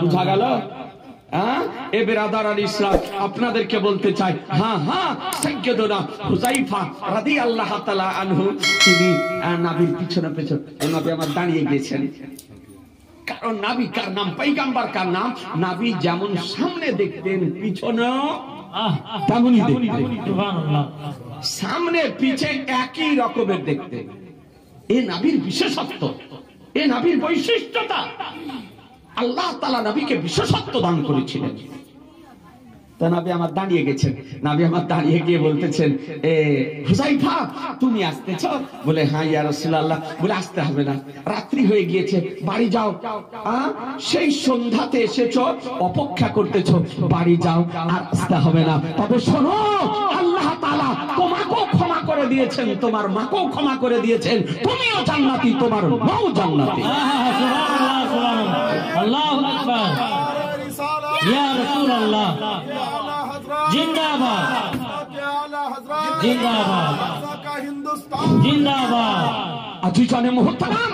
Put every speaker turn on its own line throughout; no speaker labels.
বুঝা গেল? এ বেরাদার আল ইসলাম, আপনাদেরকে বলতে চাই, সাইয়্যিদুনা হুযায়ফা রাদিয়াল্লাহু তাআলা আনহু, তিনি নবীর পিছনে নবী আমার দাঁড়িয়ে গেছেন। কারণ নবী কার নাম, পয়গম্বর কার নাম, নবী যেমন সামনে দেখতেন পিছনে তেমনই দেখতেন। সুবহানাল্লাহ। সামনে পিছে একই রকমের দেখতেন। এ নবীর বিশেষত্ব, এ নবীর বৈশিষ্ট্যতা। আল্লাহ তাআলা নবীকে বিশেষত্ব দান করেছিলেন। তো নবী আমার দাঁড়িয়ে গেছেন, নবী আমার দাঁড়িয়ে গিয়ে বলতেছেন, এ হুযায়ফা তুমি আসতেছ? বলে হ্যাঁ ইয়া রাসূলুল্লাহ। বলে আসতে হবে না, রাত্রি হয়ে গিয়েছে, বাড়ি যাও। সেই সন্ধ্যাতে এসেছো, অপেক্ষা করতেছো, বাড়ি যাও, আর আসতে হবে না। তবে শোনো, আল্লাহ তাআলা তোমাকেও ক্ষমা করে দিয়েছেন, তোমার মাকেও ক্ষমা করে দিয়েছেন, তুমিও জান্নাতি, তোমার মাও জান্নাতি।
আল্লাহু আকবার। ইয়া রাসূলুল্লাহ জিন্দাবাদ, জিন্দাবাদ, জিন্দাবাদ।
আজিজানে মুহতারাম,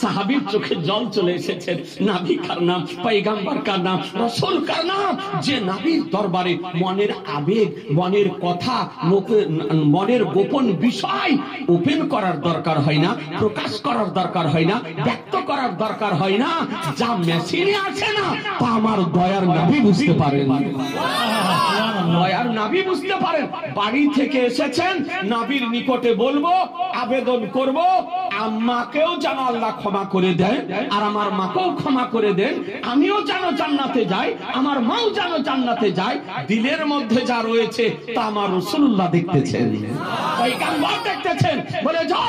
সাহাবীর চোখে জল চলে এসেছেন। নবী কার নাম, পয়গম্বর কার নাম, রাসূল কার নাম, যে নবীর দরবারে মনের আবেগ, মনের কথা, মনের গোপন বিষয় ওপেন করার দরকার হয় না, প্রকাশ করার দরকার হয় না, ব্যক্ত করার দরকার হয় না। যা মেশিনে আছে না, তা আমার দয়ার নবী বুঝতে পারেন। দয়ার নবী বুঝতে পারেন। বাড়ি থেকে এসেছেন, নবীর নিকটে বলবো, আবেদন করব, আম্মাকেও যেন আল্লাহ ক্ষমা করে দেন, আর আমার মাকেও ক্ষমা করে দেন, আমিও যেন জান্নাতে যাই, আমার মাও যেন জান্নাতে যায়। দিলের মধ্যে যা রয়েছে তা আমার রাসূলুল্লাহ দেখতেছেন, পয়গম্বর দেখতেছেন। বলে যাও,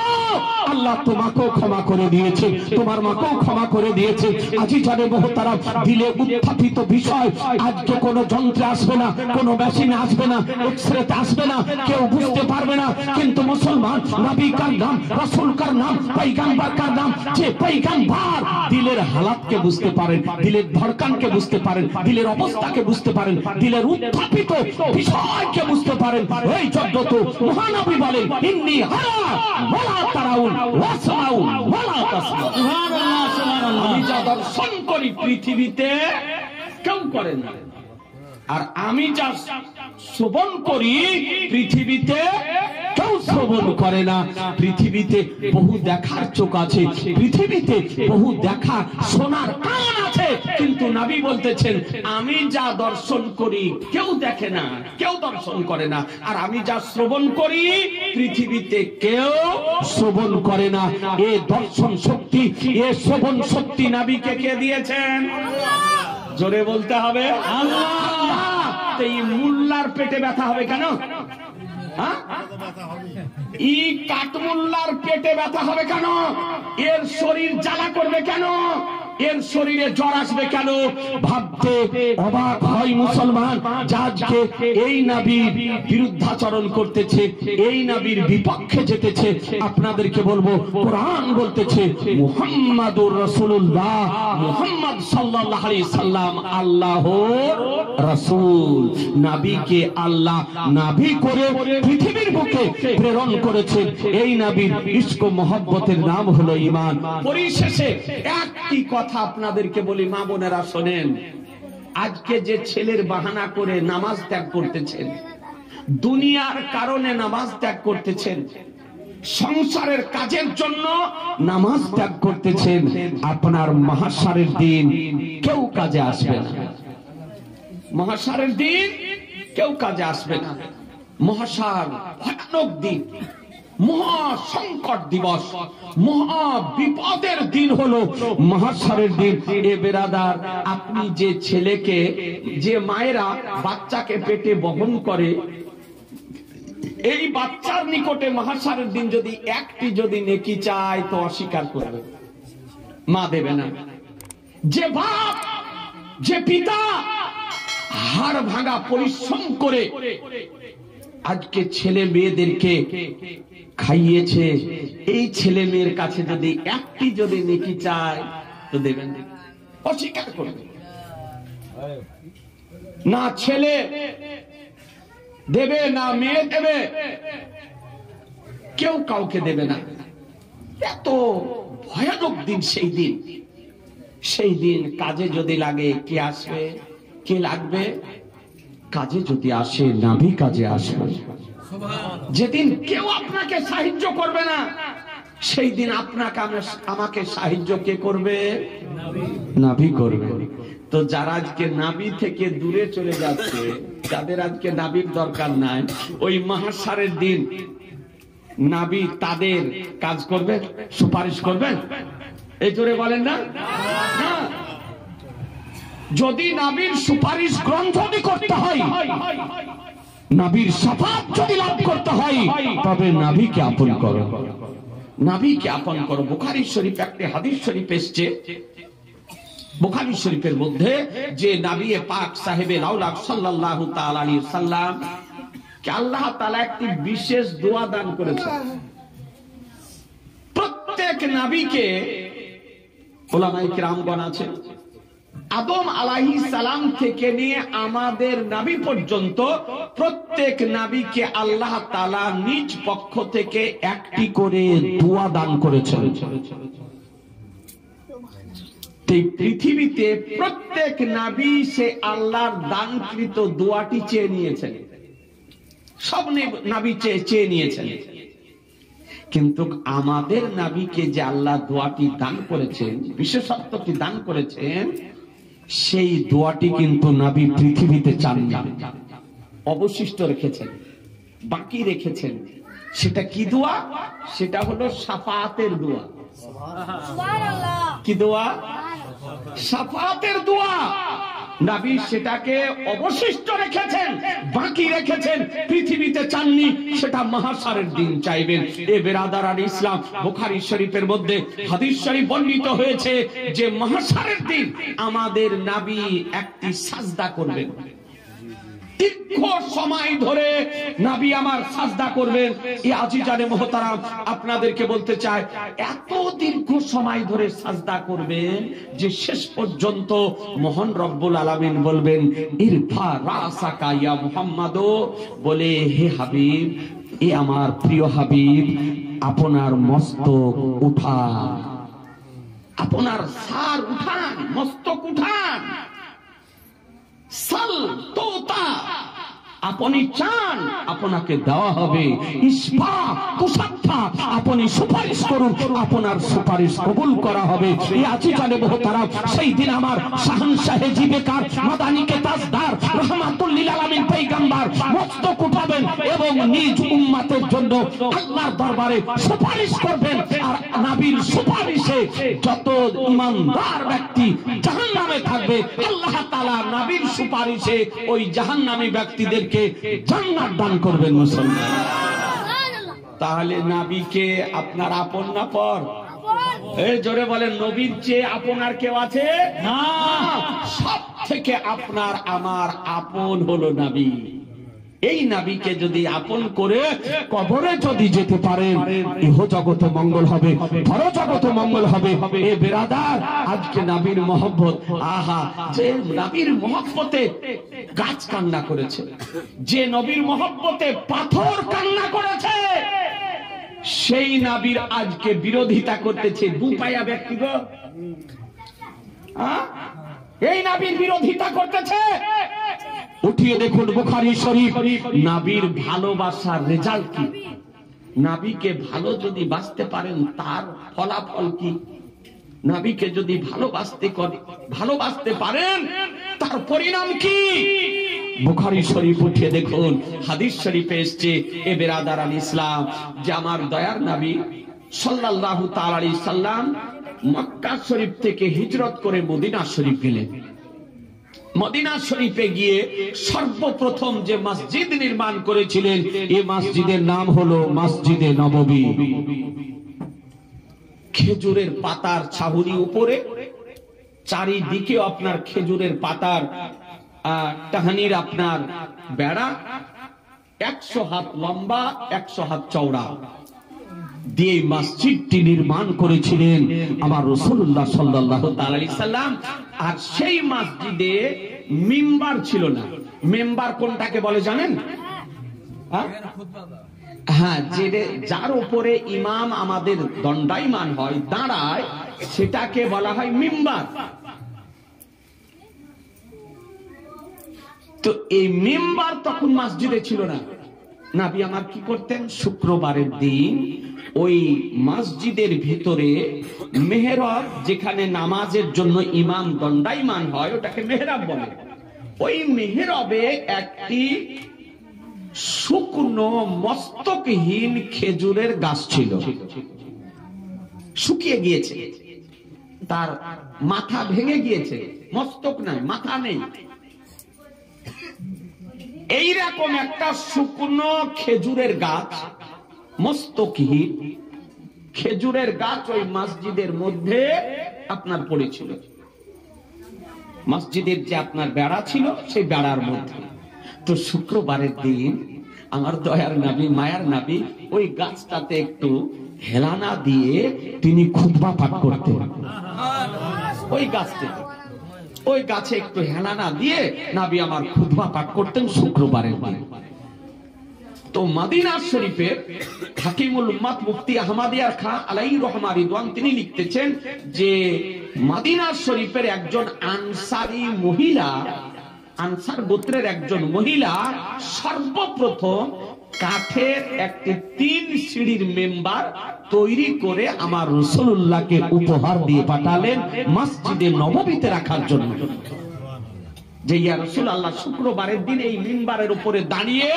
আল্লাহ তোমাকেও ক্ষমা করে দিয়েছে, তোমার মাকেও ক্ষমা করে দিয়েছে। আজিজানে মুহতারাম, দিলে উত্থাপিত বিষয় আজকে কোনো যন্ত্রে আসবে না, কোনো মেশিনে আসবে না, এক্সরেতে আসবে না, কেউ বুঝতে পারবে না। কিন্তু মুসলমান, নবী কার নাম, রাসূল কার নাম, পয়গম্বর কার নাম, যে পয়গম্বর দিলের হালাতকে বুঝতে পারেন, দিলের ধড়কনকে বুঝতে পারেন, দিলের অবস্থাকে বুঝতে পারেন, দিলের উত্থাপিত বিষয়কে বুঝতে পারেন। এই জন্য তো মহানবী বলেন, ইন্নী হারা ওয়ালা তারাউন ওয়াসমাউন ওয়ালা তাসমাউন।
সুবহানাল্লাহ, সুবহানাল্লাহ।
আমি যা দর্শন করি পৃথিবীতে কেউ করে না, আর আমি যা শ্রবণ করি পৃথিবীতে কেউ শ্রবণ করে না। পৃথিবীতে বহু দেখার চোখ আছে, পৃথিবীতে বহু দেখা শোনার কান আছে, কিন্তু নবী বলতেছেন, আমি যা দর্শন করি কেউ দেখে না, কেউ দর্শন করে না, আর আমি যা শ্রবণ করি পৃথিবীতে কেউ শ্রবণ করে না। এ দর্শন শক্তি, এ শ্রবণ শক্তি নবীকে কে দিয়েছেন? জোরে বলতে হবে আল্লাহ। এই মুল্লার পেটে ব্যথা হবে কেন? ই কাঠমুল্লার পেটে ব্যথা হবে কেন? এর শরীর জ্বালা করবে কেন? এর শরীরে জ্বর আসবে কেন? ভাবতে অবাক হয় মুসলমান, যাজকে এই নবীর বিরুদ্ধাচরণ করতেছে, এই নবীর বিপক্ষে যেতেছে। আপনাদেরকে বলবো, কোরআন বলতেছে মুহাম্মাদুর রাসূলুল্লাহ, মুহাম্মদ সাল্লাল্লাহু আলাইহি সাল্লাম আল্লাহর রাসূল। নবীকে আল্লাহ নবী করে পৃথিবীর বুকে প্রেরণ করেছেন। এই নবীর ইশক ও মহব্বতের নাম হলো ঈমান। পরিশেষে একটি কথা আপনাদেরকে বলি, মা বোনেরা শোনেন। আজকে যে ছেলের বাহানা করে নামাজ ত্যাগ করতেছেন, দুনিয়ার কারণে নামাজ ত্যাগ করতেছেন, সংসারের কাজের জন্য নামাজ ত্যাগ করতেছেন, আপনার মাহশারের দিন কেউ কাজে আসবে না। মাহশারের দিন কেউ কাজে আসবে না। মহাশার ভয়ানক দিন, মহা সংকট দিবস, মহা বিপদের দিন হলো মাহশারের দিন। এ বেরাদার, আপনি যে ছেলেকে, যে মায়েরা বাচ্চাকে পেটে বহন করে, এই বাচ্চার নিকটে মাহশারের দিন যদি একটি যদি নেকি চায় তো অস্বীকার করবে, মা দেবে না। যে বাপ, যে পিতা হাড় ভাঙা পরিশ্রম করে আজকে ছেলে মেয়েদেরকে খাইয়েছে, এই ছেলে মেয়ের কাছে যদি একটি যদি নেকি চায় তো দেবেন, অস্বীকার করবে না। ছেলে দেবে না, মেয়ে দেবে, কেউ কাউকে দেবে না। এত ভয়ানক দিন সেই দিন। সেই দিন কাজে যদি লাগে কে আসবে? কে লাগবে? কাজে যদি আসে নাভি কাজে আসবে। যেদিন কেউ আপনাকে সাহায্য করবে না, সেই দিন আপনাকে আমাকে সাহায্য কে করবে? নাভি করবে। তো যারা আজকে নাভি থেকে দূরে চলে যাচ্ছে, যাদের আজকে নাভির দরকার নাই, ওই মাহশারের দিন নাভি তাদের কাজ করবে, সুপারিশ করবেন? এই জোরে বলেন না। যদি নাভির সুপারিশ গ্রন্থটি করতে হয়, নাভির শাফাত যদি লাভ করতে হয়, তবে নাভিকে আপন করো, নাভিকে আপন করো। বুখারী শরীফ একটি হাদিস শরীফ এসেছে, বুখারী শরীফের মধ্যে, যে নবী পাক সাহেবে লাউলাক সাল্লাল্লাহু তাআলা আলাইহি সাল্লাম কে আল্লাহ তাআলা একটি বিশেষ দোয়া দান করেছেন। প্রত্যেক নবীকে উলামায়ে কিরামগণ আছেন, আদম আলাইহিস সালাম থেকে নিয়ে আমাদের নবী পর্যন্ত প্রত্যেক নবীকে আল্লাহ তাআলা নিজ পক্ষ থেকে একটি করে দোয়া দান করেছেন। এই পৃথিবীতে প্রত্যেক নবী সে আল্লাহর দানকৃত দোয়াটি চেয়ে নিয়েছেন, সব নবী চেয়ে নিয়েছেন। কিন্তু আমাদের নবীকে যে আল্লাহ দোয়াটি দান করেছেন, বিশেষত্বটি দান করেছেন, সেই দোয়াটি কিন্তু নবী পৃথিবীতে চান না, অবশিষ্ট রেখেছেন, বাকি রেখেছেন। সেটা কি দোয়া? সেটা হলো শাফাতের দোয়া। কি দোয়া? শাফাতের দোয়া। নবী সেটাকে অবশিষ্ট রেখেছেন, বাকি রেখেছেন, পৃথিবীতে চাননি, সেটা মাহশারের দিন চাইবেন। এ বেরাদারান ইসলাম, বুখারী শরীফের মধ্যে হাদিস শরীফ বর্ণিত হয়েছে যে মাহশারের দিন আমাদের নবী একটি সাজদা করবেন। দীর্ঘ সময় ধরে নবী আমার সাজদা করবেন। এই আজিজানে মুহতারাম, আপনাদেরকে বলতে চাই, এত দীর্ঘ সময় ধরে সাজদা করবেন যে শেষ পর্যন্ত মহান রব্বুল আলামিন বলবেন, ইরফা রাসাকা ইয়া মুহাম্মাদ, বলে হে হাবিব, এ আমার প্রিয় হাবিব, আপনার মস্তক উঠান, আপনার সার উঠান, মস্তক উঠান। সাল তোতা, আপনি চান আপনাকে দেওয়া হবে। ইসফা তুসাফা, আপনি সুপারিশ করুন, আপনার সুপারিশ কবুল করা হবে। এই আজিজানে মুহতারাম, সেই দিন আমার শাহনশাহে জিবেকার মাদানিকে তাজদার রহমাতুল লিল আলামিন পয়গম্বর মস্তক উঠাবেন এবং নিজ উম্মতের জন্য আল্লাহর দরবারে সুপারিশ করবেন। আর নবীর সুপারিশে যত ঈমানদার ব্যক্তি জাহান্নামে থাকবে, আল্লাহ তাআলা নবীর সুপারিশে ওই জাহান্নামী ব্যক্তিদের জান্নাত দান করবেন। মুসলমান, তাহলে নবীকে আপনার আপন না পর? এই জোরে বলেন, নবীর চেয়ে আপনার কেউ আছে না? সব থেকে আপনার আমার আপন হলো নবী। এই নবীকে যদি আপন করে কবরে যদি যেতে পারেন, ইহ জগতে মঙ্গল হবে, পর জগতে মঙ্গল হবে। এ বেরাদার, আজকে নবীর মহব্বত, আহা, যে নবীর মহব্বতে গাছ কান্না করেছে, যে নবীর মহব্বতে পাথর কান্না করেছে, সেই নবীর আজকে বিরোধিতা করতেছে দুপায়া ব্যক্তিগো। এই নবীর বিরোধিতা করতেছে। উঠিয়ে দেখুন বুখারী শরীফ, নবীর ভালোবাসার রেজাল্ট কি? নবীকে ভালো যদি বাসতে পারেন, তার ফলাফল কি? নবীকে যদি ভালোবাসতে পারেন, তার পরিণাম কি? বুখারী শরীফ উঠিয়ে দেখুন, হাদিস শরীফে এসেছে, এ বেরাদারান ইসলাম, যে আমার দয়ার নবী সাল্লাল্লাহু তাআলা আলাইহি সাল্লাম মক্কা শরীফ থেকে হিজরত করে মদিনা শরীফ গেলেন। মদিনা শরীফে গিয়ে সর্বপ্রথম যে মসজিদ নির্মাণ করেছিলেন, এই মসজিদের নাম হলো মসজিদে নববী। খেজুরের পাতার ছাউনি উপরে, চারিদিকে আপনার খেজুরের পাতার টাহানির আপনার বেড়া, 100 হাত লম্বা, 100 হাত চওড়া দিয়ে মসজিদটি নির্মাণ করেছিলেন আমার রাসূলুল্লাহ সাল্লাল্লাহু তাআলা আলাইহি সাল্লাম। আর সেই মসজিদে মিম্বার ছিল না। মিম্বার কোনটাকে বলে জানেন? হ্যাঁ, যার উপরে ইমাম আমাদের দণ্ডায়মান হয়, দাঁড়ায়, সেটাকে বলা হয় মিম্বার। তো এই মিম্বার তখন মসজিদে ছিল না। নবী আমার কি করতেন, শুক্রবারের দিন ওই মসজিদের ভিতরে মেহরাব, যেখানে নামাজের জন্য ইমাম দণ্ডায়মান হয়, ওটাকে মেহরাব বলে। ওই মেহরাবে একটি শুকনো মস্তকহীন খেজুরের গাছ ছিল, শুকিয়ে গিয়েছে, তার মাথা ভেঙে গিয়েছে, মস্তক নাই, মাথা নেই। এইরকম একটা শুকনো খেজুরের গাছ, মস্তকহীন খেজুরের গাছ ওই মসজিদের মধ্যে আপনার পড়েছিল। মসজিদের যে আপনার বেড়া ছিল, সেই বেড়ার মধ্যে। তো শুক্রবারের দিন আমার দয়ার নবী, মায়ার নবী ওই গাছটাতে একটু হেলানা দিয়ে তিনি খুতবা পাঠ করতেন। ওই গাছে একটু হেলানা দিয়ে নবী আমার খুতবা পাঠ করতেন শুক্রবারের দিন। তো মদিনা শরীফের হাকিমুল উম্মাত মুফতি আহমদিয়ার খান আলাইহি রহমা রিদওয়ান তিনি লিখতেছেন যে মদিনা শরীফের একজন আনসারী মহিলা, আনসার গোত্রের একজন মহিলা সর্বপ্রথম কাঠের একটি 3 সিঁড়ির মেম্বার তৈরি করে আমার রাসূলুল্লাহকে উপহার দিয়ে পাঠালেন মসজিদে নববীতে রাখার জন্য। যে ইয়া রাসূলুল্লাহ, শুক্রবারের দিন এই মিম্বারের উপরে দাঁড়িয়ে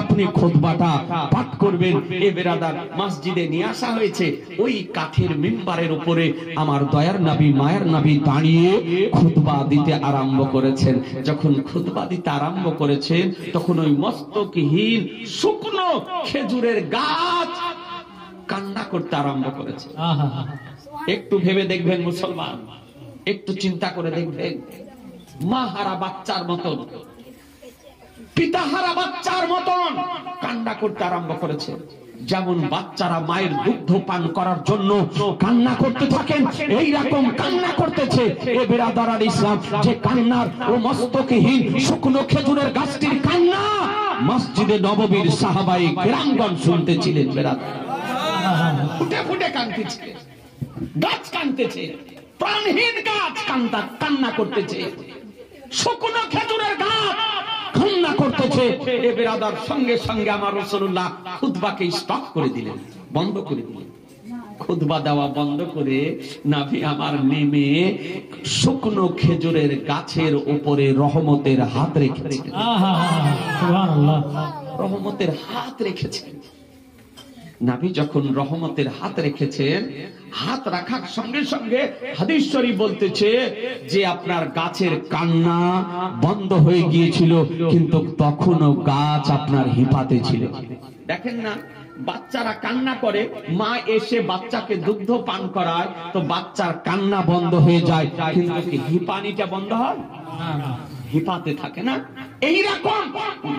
আপনি খুতবাটা পাঠ করবেন। এ বেরাদার, মসজিদে নিয়ে আসা হয়েছে, ওই কাঠের মিম্বারের উপরে আমার দয়ার নবী, মায়ের নবী দাঁড়িয়ে খুতবা দিতে আরম্ভ করেছেন। যখন খুতবা দিতে আরম্ভ করেছেন, তখন ওই মস্তকহীন শুকনো খেজুরের গাছ কান্না করতে আরম্ভ করেছে। একটু ভেবে দেখবেন মুসলমান, একটু চিন্তা করে দেখবেন, মা হারা বাচ্চার মতন, পিতা হারা বাচ্চার মতন কান্না করতে আরম্ভ করেছে। যেমন বাচ্চারা মায়ের দুগ্ধ পান করার জন্য কান্না করতে থাকেন, এইরকম কান্না করতেছে। এ বিরাদার ইসলাম, যে কান্নার ও মস্তকহীন শুকনো খেজুরের গাছটির কান্না মসজিদে নববীর সাহাবায়ে কেরামগণ শুনতেছিলেন। বিরাদার ফুটে ফুটে কাঁদতেছে, গাছ কাঁদতেছে, প্রাণহীন গাছ কান্না করতেছে, শুকনো খেজুরের গাছ কান্না করতেছে। এ বিরাদার, সঙ্গে সঙ্গে আমার রাসূলুল্লাহ খুতবাকে স্টপ করে দিলেন, বন্ধ করে দিলেন। খুতবা দেওয়া বন্ধ করে নবী আমার নেমে শুকনো খেজুরের গাছের উপরে রহমতের হাত রেখেছেন। সুবহানাল্লাহ, রহমতের হাত রেখেছেন। নবী যখন রহমতের হাত রেখেছেন, হাত রাখার সঙ্গে সঙ্গে হাদিস শরীফ বলতেছে যে আপনার গাছের কান্না বন্ধ হয়ে গিয়েছিল, কিন্তু তখনও গাছ আপনার হিফাতে ছিল। দেখেন না, বাচ্চারা কান্না করে, মা এসে বাচ্চাকে দুগ্ধ পান করায়, তো বাচ্চার কান্না বন্ধ হয়ে যায়, কিন্তু কি হিপানিটা বন্ধ হয়? হিফাতে থাকে না। এইরকম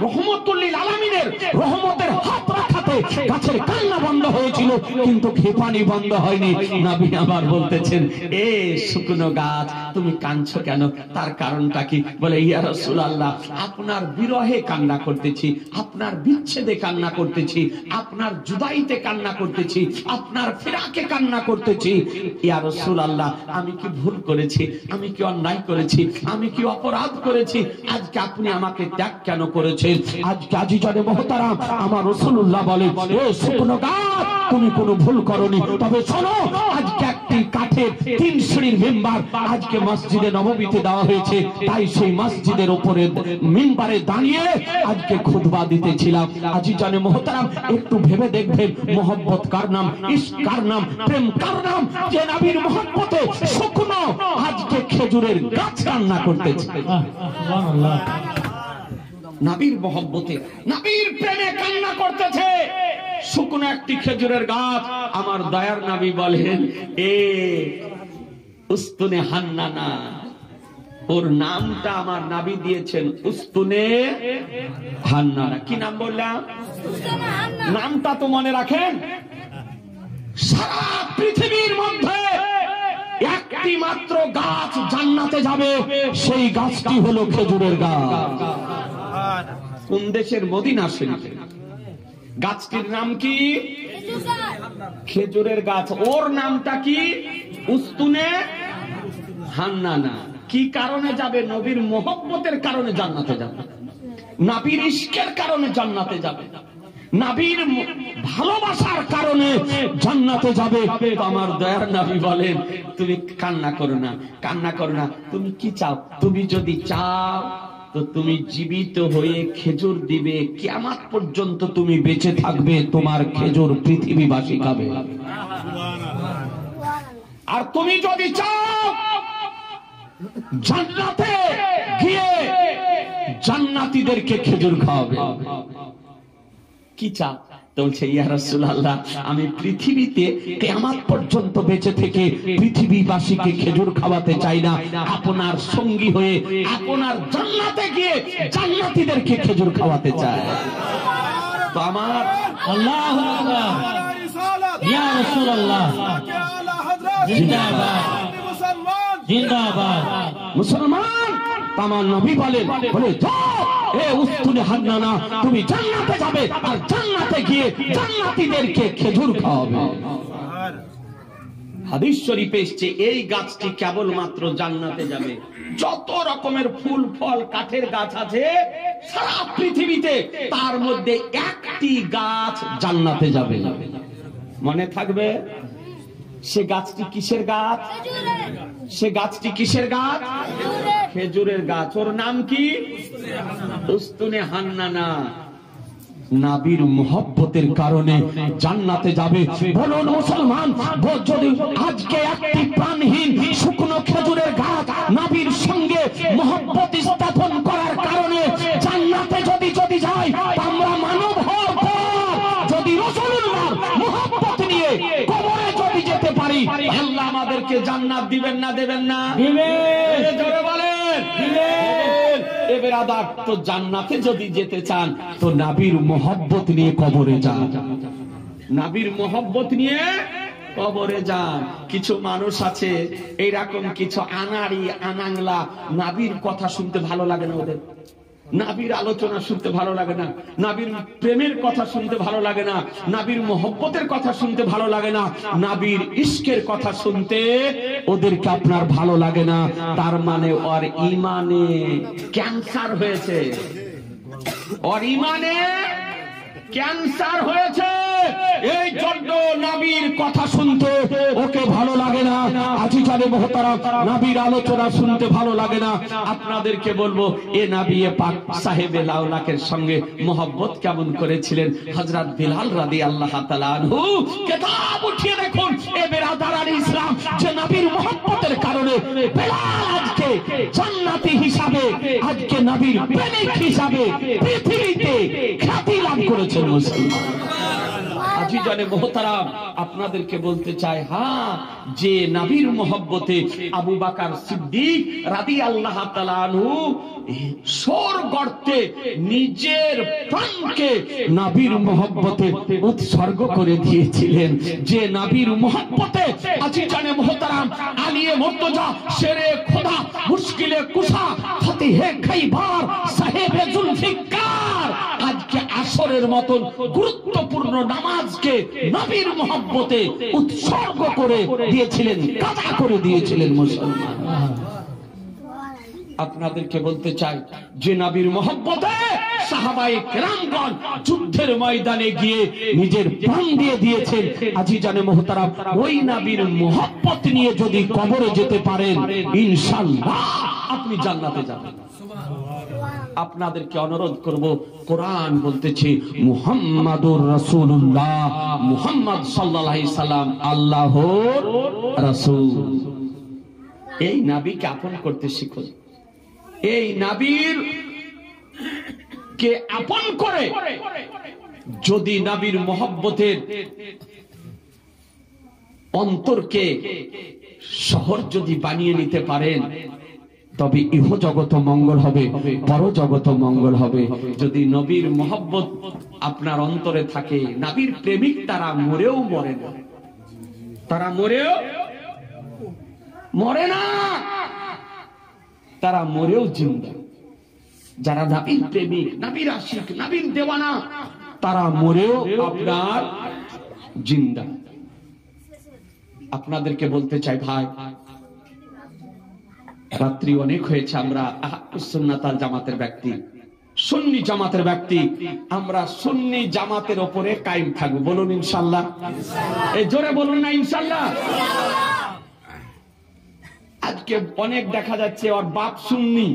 রহমতুল লিল আলামিনের রহমতের হাত রাখাতে গাছের কান্না বন্ধ হয়েছিল, কিন্তু হিফানি বন্ধ হয়নি। নবী আবার বলতেছেন, এ শুকনো গাছ, তুমি কাঁদছো কেন? তার কারণটা কি? বলে, ইয়া রাসূলুল্লাহ, আপনার বিরহে কান্না করতেছি, আপনার বিচ্ছেদে কান্না করতেছি, আপনার জুদাইতে কান্না করতেছি, আপনার ফিরাকে কান্না করতেছি। ইয়া রাসূলুল্লাহ, আমি কি ভুল করেছি? আমি কি অন্যায় করেছি? আমি কি অপরাধ করেছি? আজকে আপনি আমাকে ত্যাগ কেন করেছেন? আজকে আজিজানে মুহতারাম আমার রাসূলুল্লাহ বলে, ও শুকনো গাছ, তুমি কোনো ভুল করনি। তবে শোনো, আজকে একটি কাঠের 3 সিঁড়ির মিম্বার আজকে মসজিদে নববীতে দেওয়া হয়েছে, তাই সেই মসজিদের উপরে মিম্বারে দাঁড়িয়ে আজকে খুতবা দিতেছিলাম। আজিজানে মুহতারাম, একটু ভেবে দেখবেন, মোহব্বত কার নাম, ইশক কার নাম, প্রেম কার নাম, যে নবীর মোহব্বতে শুকনো আজকে খেজুরের গাছ কান্না করতেছে। সুবহানাল্লাহ, নবীর মোহব্বতে, নবীর প্রেমে কান্না করতেছে শুকনো একটি খেজুরের গাছ। আমার দয়ার নবী বলেন, এ উস্তুনে হান্নানা, ওর নামটা আমার নবী দিয়েছেন উস্তুনে হান্নানা। কি নাম বললাম? নামটা তো মনে রাখেন। সারা পৃথিবীর মধ্যে একটি মাত্র গাছ জান্নাতে যাবে, সেই গাছটি হলো খেজুরের গাছ। কোন দেশের? মদিনা শরীফে। গাছটির নাম কি? খেজুরের গাছ। ওর নামটা কি? উস্তুনে হান্নানা। কি কারণে যাবে? নবীর মোহব্বতের কারণে জান্নাতে যাবে, নবীর ইশকের কারণে জান্নাতে যাবে, নবীর ভালোবাসার কারণে জান্নাতে যাবে। আমার দয়ার নবী বলেন, তুমি কান্না করো না, কান্না করো না। তুমি কি চাও? তুমি যদি চাও তো তুমি জীবিত হয়ে খেজুর দিবে, কিয়ামত পর্যন্ত তুমি বেঁচে থাকবে, তোমার খেজুর পৃথিবীবাসী খাবে। আর তুমি যদি চাও জান্নাতে গিয়ে জান্নাতীদেরকে খেজুর খাওয়াবে, কি চাও? তো বলছে, ইয়া রাসূলুল্লাহ, আমি পৃথিবীতে কিয়ামত পর্যন্ত বেঁচে থেকে পৃথিবীবাসীকে খেজুর খাওয়াতে চাই না, আপনার সঙ্গী হয়ে আপনার জান্নাতে গিয়ে জান্নাতীদেরকে খেজুর খাওয়াতে চাই। তো আমার
আল্লাহু আকবার, ইয়া রাসূলুল্লাহ, জিন্দাবাদ জিন্দাবাদ।
মুসলমান আমার নবী বলেন, বলে যাও এ উস্তুনে হান্নানা, তুমি জান্নাতে যাবে, আর জান্নাতে গিয়ে জান্নাতীদেরকে খেজুর খাওয়াবে। হাদিস শরীফে এসেছে, এই গাছটি কেবলমাত্র জান্নাতে যাবে। যত রকমের ফুল ফল কাঠের গাছ আছে সারা পৃথিবীতে, তার মধ্যে একটি গাছ জান্নাতে যাবে। মনে থাকবে, সে গাছটি কিসের গাছ? সে গাছটি কিসের গাছ? খেজুরের গাছ। ওর নাম কি? উস্তুনে হান্নানা। নবীর মুহাব্বতের কারণে জান্নাতে যাবে। বলুন মুসলমান, যদি আজকে একটি প্রাণহীন শুকনো খেজুরের গাছ নবীর সঙ্গে মুহাব্বত স্থাপন করার কারণে জান্নাতে যদি যায়, আমরা মানব হওয়ার পর যদি রাসূলুল্লাহর মুহাব্বত নিয়ে কবরে যদি যেতে পারি, আল্লাহ আমাদেরকে জান্নাত দিবেন না দেবেন না? দিবেন। জোরে বলেন, দিবেন। এবার আদার তো জান্নাতে যদি যেতে চান তো নবীর মুহাব্বত নিয়ে কবরে যান, নবীর মুহাব্বত নিয়ে কবরে যান। কিছু মানুষ আছে এইরকম, কিছু আনাড়ি আনাংলা, নবীর কথা শুনতে ভালো লাগে না ওদের, নবীর আলোচনা শুনতে ভালো লাগে না, নবীর প্রেমের কথা শুনতে ভালো লাগে না, নবীর মোহব্বতের কথা শুনতে ভালো লাগে না, নবীর ইশকের কথা শুনতে ওদেরকে আপনার ভালো লাগে না। তার মানে ওর ঈমানে ক্যান্সার হয়েছে, ওর ঈমানে ক্যান্সার হয়েছে। এই জন্য নবীর কথা শুনতে ওকে ভালো লাগে না। আজিজানে মুহতারাম, নবীর আলোচনা শুনতে ভালো লাগে না। আপনাদেরকে বলবো, এ নবী পাক সাহেবে লাউলাকের সঙ্গে মোহব্বত কেমন করেছিলেন হযরত বিলাল রাদিয়াল্লাহু তাআলা আনহু। কিতাব উঠিয়ে দেখুন, এ বেরাদারান ইসলাম, যে নবীর মোহব্বতের কারণে বিলাল আজকে জান্নাতি হিসাবে, আজকে নবীর প্রেমিক হিসাবে পৃথিবীতে খ্যাতি লাভ করেছেন মুসলমান। আজিজানে মুহতারাম, আপনাদেরকে বলতে চাই, হ্যাঁ, যে নবীর মোহব্বতে আবু বকর সিদ্দিক রাদিয়াল্লাহু তাআলা আনহু সোর গর্তে নিজের প্রাণকে নবীর মোহব্বতে উৎসর্গ করে দিয়েছিলেন, যে নবীর মোহব্বতে আজিজানে মুহতারাম আলিয়ে মুর্তজা, শেরে খোদা, মুশকিলে কুশা, ফতিহে খাইবার, সাহেবে জুলফিকার আজকে আসরের মতন গুরুত্বপূর্ণ নামাজকে নবীর মোহব্বতে উৎসর্গ করে দিয়েছিলেন, কাজা করে দিয়েছিলেন মুসলমান। আপনাদেরকে বলতে চাই, যে নবীর মোহব্বতে সাহাবায়ে কেরামগণ যুদ্ধের ময়দানে গিয়ে নিজের প্রাণ দিয়ে দিয়েছেন, আজিজানে মুহতারাম, ওই নবীর মোহব্বত নিয়ে যদি কবরে যেতে পারেন, ইনশাআল্লাহ আপনি জান্নাতে যাবেন। আপনাদেরকে অনুরোধ করব, কোরআন বলতেছে মুহাম্মাদুর রাসূলুল্লাহ, মুহাম্মদ সাল্লাল্লাহু আলাইহি সাল্লাম আল্লাহর রাসূল। এই নবীকে আপন করতে শিখুন। এই নবীর কে আপন করে যদি নবীর মোহব্বতের অন্তরকে শহর যদি বানিয়ে নিতে পারেন, তবে ইহ জগত মঙ্গল হবে, পর জগত মঙ্গল হবে। যদি নবীর মোহব্বত আপনার অন্তরে থাকে, নবীর প্রেমিক তারা মরেও মরে না, তারা মরেও মরে না, তারা মরেও জিন্দা। যারা নবীর প্রেমিক, নবীর আশিক, নবীর দেওয়ানা, তারা মরেও আপনার জিন্দা। আপনাদেরকে বলতে চাই ভাই, রাত্রি অনেক হয়েছে, আমরা সুন্নাতাল জামাতের ব্যক্তি, সুন্নি জামাতের ব্যক্তি, আমরা সুন্নি জামাতের উপরে কায়েম থাকবো। বলুন ইনশাআল্লাহ। এই জোরে বলুন না ইনশাআল্লাহ। আজকে অনেক দেখা যাচ্ছে ওর বাপ সুন্নি,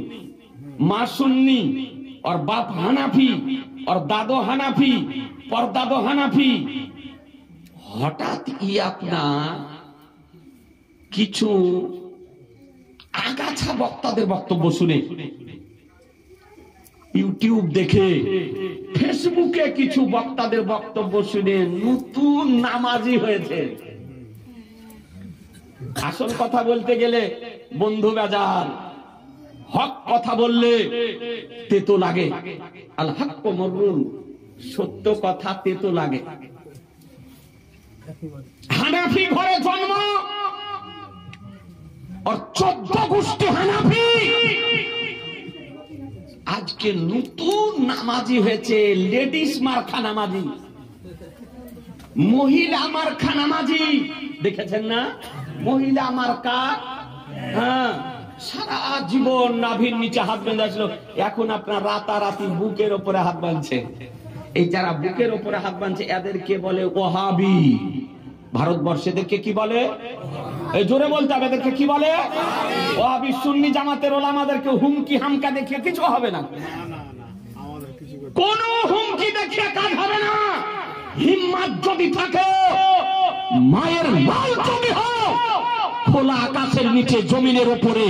মা সুন্নি, और बाप हानाफी और दादो हानाफी परदादो हानाफी, हठाৎ আপনার কিছু আগাছা বক্তাদের বক্তব্য শুনে, ইউটিউব দেখে, ফেসবুকে কিছু বক্তাদের বক্তব্য শুনে নতুন নামাজি হয়েছে। আসল কথা বলতে গেলে বন্ধু বাজার, হক কথা বললে তেতো লাগে। আল হক মররুন, সত্য কথা তেতো লাগে। হানাফি ঘরে জন্ম, আর 14 গোষ্ঠী হানাফি। আজকে নতুন নামাজি হয়েছে, লেডিস মার্কা নামাজি, মহিলা মার্কা নামাজি। দেখেছেন না মহিলা মার্কা? হ্যাঁ, সারা জীবন নাভির নিচে হাত বেঁধে ছিল, এখন আপনার রাতারাতি বুকের উপরে হাত বাঁধছে। এই যারা বুকের উপরে হাত বাঁধছে এদেরকে বলে ওহাবি। ভারতবর্ষে এদেরকে কি বলে? এই জোরে বলতে হবে, এদেরকে কি বলে? ওহাবি। সুন্নি জামাতের ওলামাদেরকে হুমকি হামকা দেখিয়ে কিছু হবে না, কোন হুমকি দেখিয়ে কাজ হবে না। হিম্মত যদি থাকে, মায়ের লাল যদি হোক, খোলা আকাশের নিচে জমিনের উপরে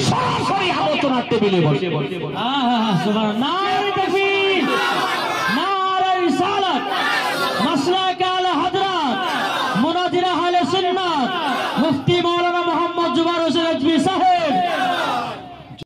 সরাসরি আলোচনার টেবিলে বসে
সুবহানাল্লাহ, নারে তাকবীর, নারে রিসালাত, মাসলাকা